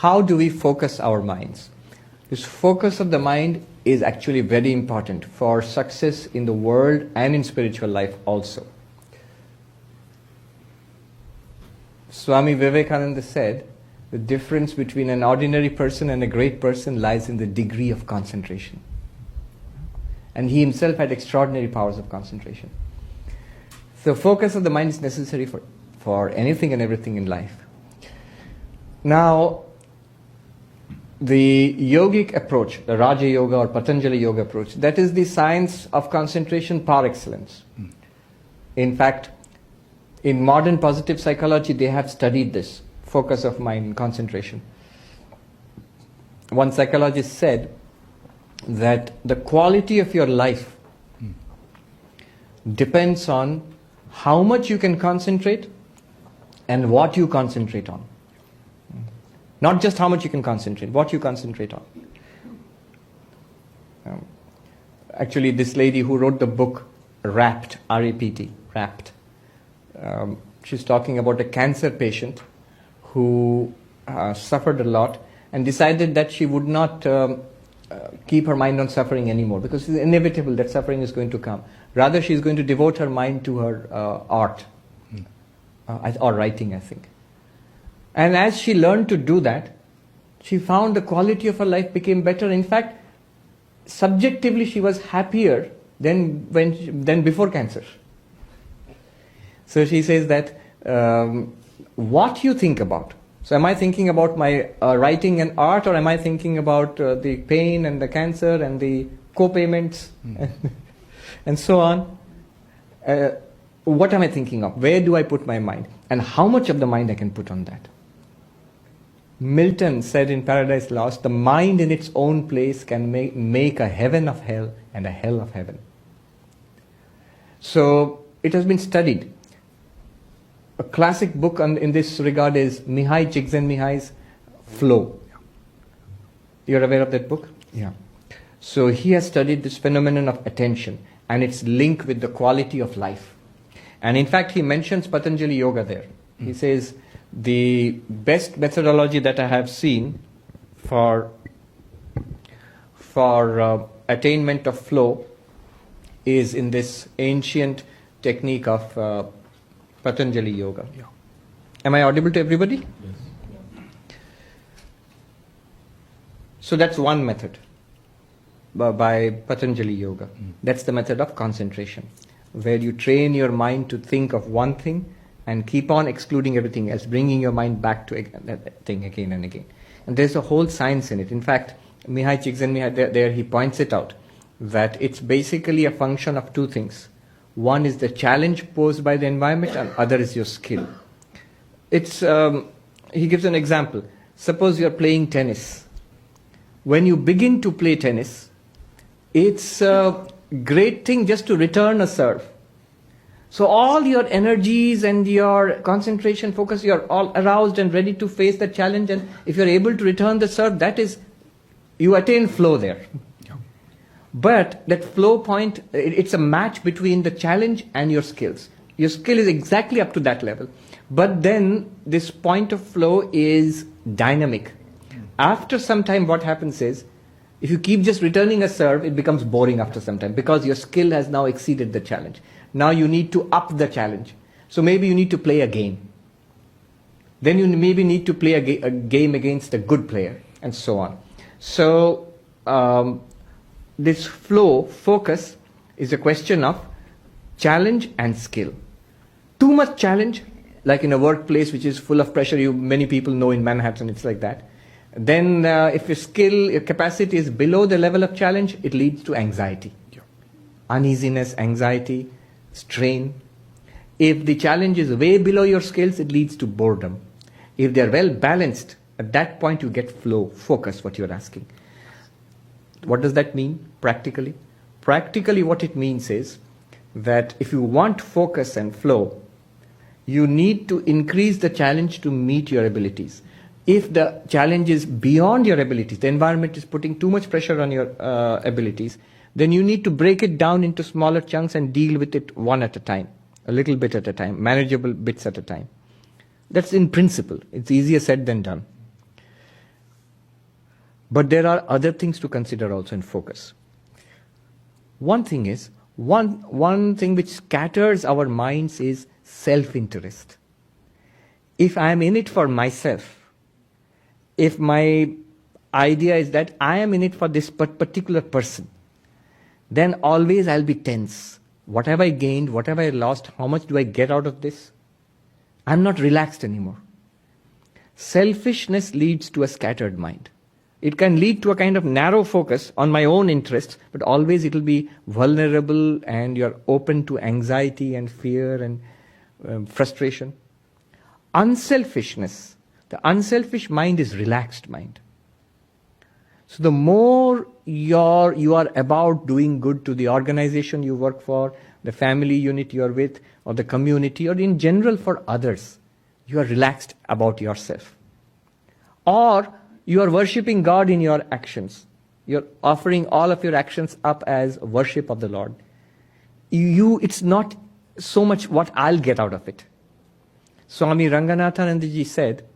how do we focus our minds? This focus of the mind is actually very important for success in the world and in spiritual life also. Swami Vivekananda said, the difference between an ordinary person and a great person lies in the degree of concentration. And he himself had extraordinary powers of concentration. So focus of the mind is necessary for anything and everything in life. Now, the yogic approach, the Raja Yoga or Patanjali Yoga approach, that is the science of concentration par excellence. In fact, in modern positive psychology, they have studied this focus of mind and concentration. One psychologist said that the quality of your life depends on how much you can concentrate and what you concentrate on. Not just how much you can concentrate, what you concentrate on. Actually, this lady who wrote the book Rapt, R-A-P-T, Rapt, she's talking about a cancer patient who suffered a lot and decided that she would not keep her mind on suffering anymore because it's inevitable that suffering is going to come. Rather, she's going to devote her mind to her art or writing, I think. And as she learned to do that, she found the quality of her life became better. In fact, subjectively, she was happier than before cancer. So she says that what you think about. So am I thinking about my writing and art, or am I thinking about the pain and the cancer and the co-payments and so on? What am I thinking of? Where do I put my mind? And how much of the mind I can put on that? Milton said in Paradise Lost, the mind in its own place can make a heaven of hell and a hell of heaven. So it has been studied. A classic book in this regard is Mihai Csikszentmihalyi's Flow. You're aware of that book? Yeah. So he has studied this phenomenon of attention and its link with the quality of life. And in fact, he mentions Patanjali Yoga there. He says, the best methodology that I have seen for attainment of flow is in this ancient technique of Patanjali Yoga. Yeah. Am I audible to everybody? Yes. So that's one method by Patanjali Yoga. That's the method of concentration, where you train your mind to think of one thing and keep on excluding everything else, bringing your mind back to that thing again and again. And there's a whole science in it. In fact, Mihai Csikszentmihalyi, there he points it out, that it's basically a function of two things. One is the challenge posed by the environment, and other is your skill. He gives an example. Suppose you're playing tennis. When you begin to play tennis, it's a great thing just to return a serve. So all your energies and your concentration, focus, you're all aroused and ready to face the challenge. And if you're able to return the serve, that is, you attain flow there. Yeah. But that flow point, it's a match between the challenge and your skills. Your skill is exactly up to that level. But then this point of flow is dynamic. After some time, what happens is, if you keep just returning a serve, it becomes boring after some time because your skill has now exceeded the challenge. Now you need to up the challenge. So maybe you need to play a game. Then you maybe need to play a game against a good player, and so on. So this flow, focus, is a question of challenge and skill. Too much challenge, like in a workplace which is full of pressure, many people know in Manhattan it's like that. Then if your skill, your capacity is below the level of challenge, it leads to anxiety. Yeah. Uneasiness, anxiety, strain. If the challenge is way below your skills, it leads to boredom. If they are well balanced, at that point you get flow, focus, what you're asking. What does that mean practically? Practically what it means is that if you want focus and flow, you need to increase the challenge to meet your abilities. If the challenge is beyond your abilities, the environment is putting too much pressure on your abilities, then you need to break it down into smaller chunks and deal with it one at a time, a little bit at a time, manageable bits at a time. That's in principle. It's easier said than done. But there are other things to consider also in focus. One thing is, one thing which scatters our minds is self-interest. If I am in it for myself, if my idea is that I am in it for this particular person, then always I'll be tense. What have I gained? What have I lost? How much do I get out of this? I'm not relaxed anymore. Selfishness leads to a scattered mind. It can lead to a kind of narrow focus on my own interests, but always it will be vulnerable and you're open to anxiety and fear and frustration. Unselfishness. The unselfish mind is relaxed mind. So the more you are about doing good to the organization you work for, the family unit you are with, or the community, or in general for others, you are relaxed about yourself. Or you are worshipping God in your actions. You're offering all of your actions up as worship of the Lord. It's not so much what I'll get out of it. Swami Ranganathanandaji said,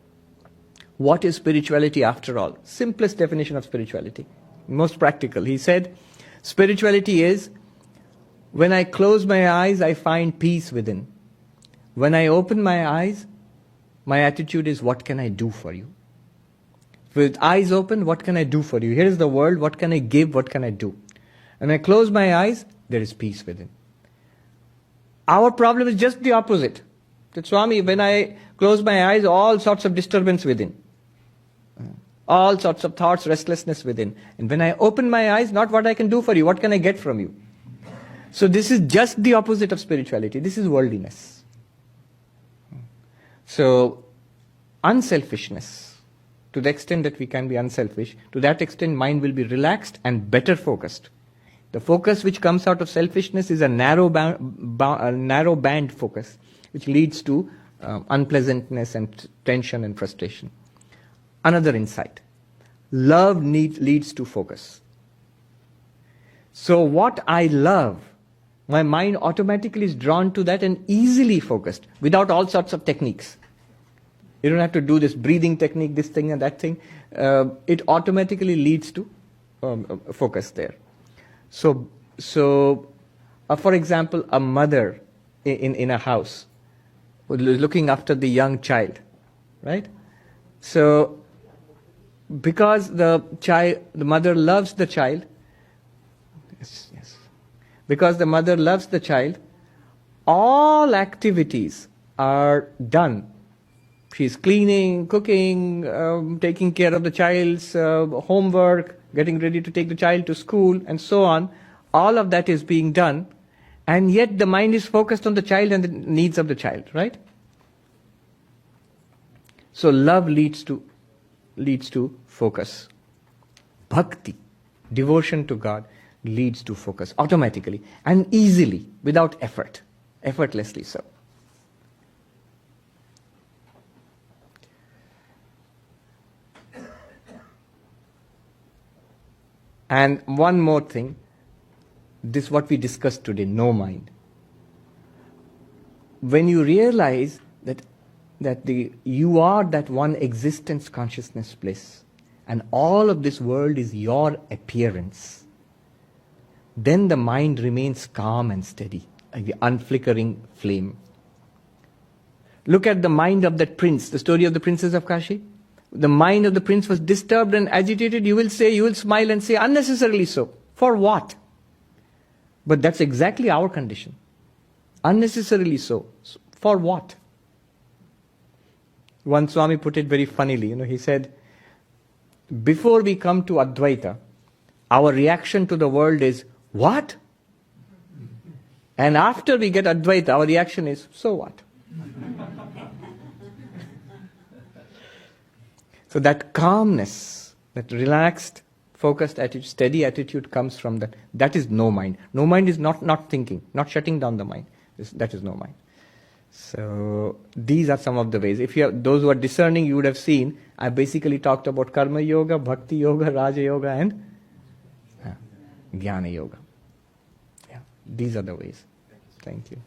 what is spirituality after all? Simplest definition of spirituality. Most practical. He said, spirituality is, when I close my eyes, I find peace within. When I open my eyes, my attitude is, what can I do for you? With eyes open, what can I do for you? Here is the world, what can I give, what can I do? And when I close my eyes, there is peace within. Our problem is just the opposite. That Swami, when I close my eyes, all sorts of disturbance within. All sorts of thoughts, restlessness within. And when I open my eyes, not what I can do for you, what can I get from you? So this is just the opposite of spirituality. This is worldliness. So, unselfishness. To the extent that we can be unselfish, to that extent mind will be relaxed and better focused. The focus which comes out of selfishness is a narrow band focus, which leads to unpleasantness and tension and frustration. Another insight. Love leads to focus. So what I love, my mind automatically is drawn to that and easily focused, without all sorts of techniques. You don't have to do this breathing technique, this thing and that thing. It automatically leads to focus there. So for example, a mother in a house looking after the young child, right? So because the mother loves the child, because the mother loves the child, all activities are done. She's cleaning, cooking, taking care of the child's homework, getting ready to take the child to school, and so on. All of that is being done, and yet the mind is focused on the child and the needs of the child, right? So love leads to focus. Bhakti, devotion to God, leads to focus automatically and easily, without effort, effortlessly so. And one more thing, this is what we discussed today, no mind. When you realize that you are that one existence consciousness bliss, and all of this world is your appearance, then the mind remains calm and steady, like the unflickering flame. Look at the mind of that prince, the story of the princess of Kashi. The mind of the prince was disturbed and agitated. You will smile and say, unnecessarily so. For what? But that's exactly our condition. Unnecessarily so. For what? One Swami put it very funnily. He said, before we come to Advaita, our reaction to the world is, what? And after we get Advaita, our reaction is, so what? So that calmness, that relaxed, focused attitude, steady attitude comes from that. That is no mind. No mind is not thinking, not shutting down the mind. That is no mind. So these are some of the ways. If you have, those who are discerning, you would have seen, I basically talked about Karma Yoga, Bhakti Yoga, Raja Yoga and Jnana Yoga. Yeah, these are the ways. Thank you.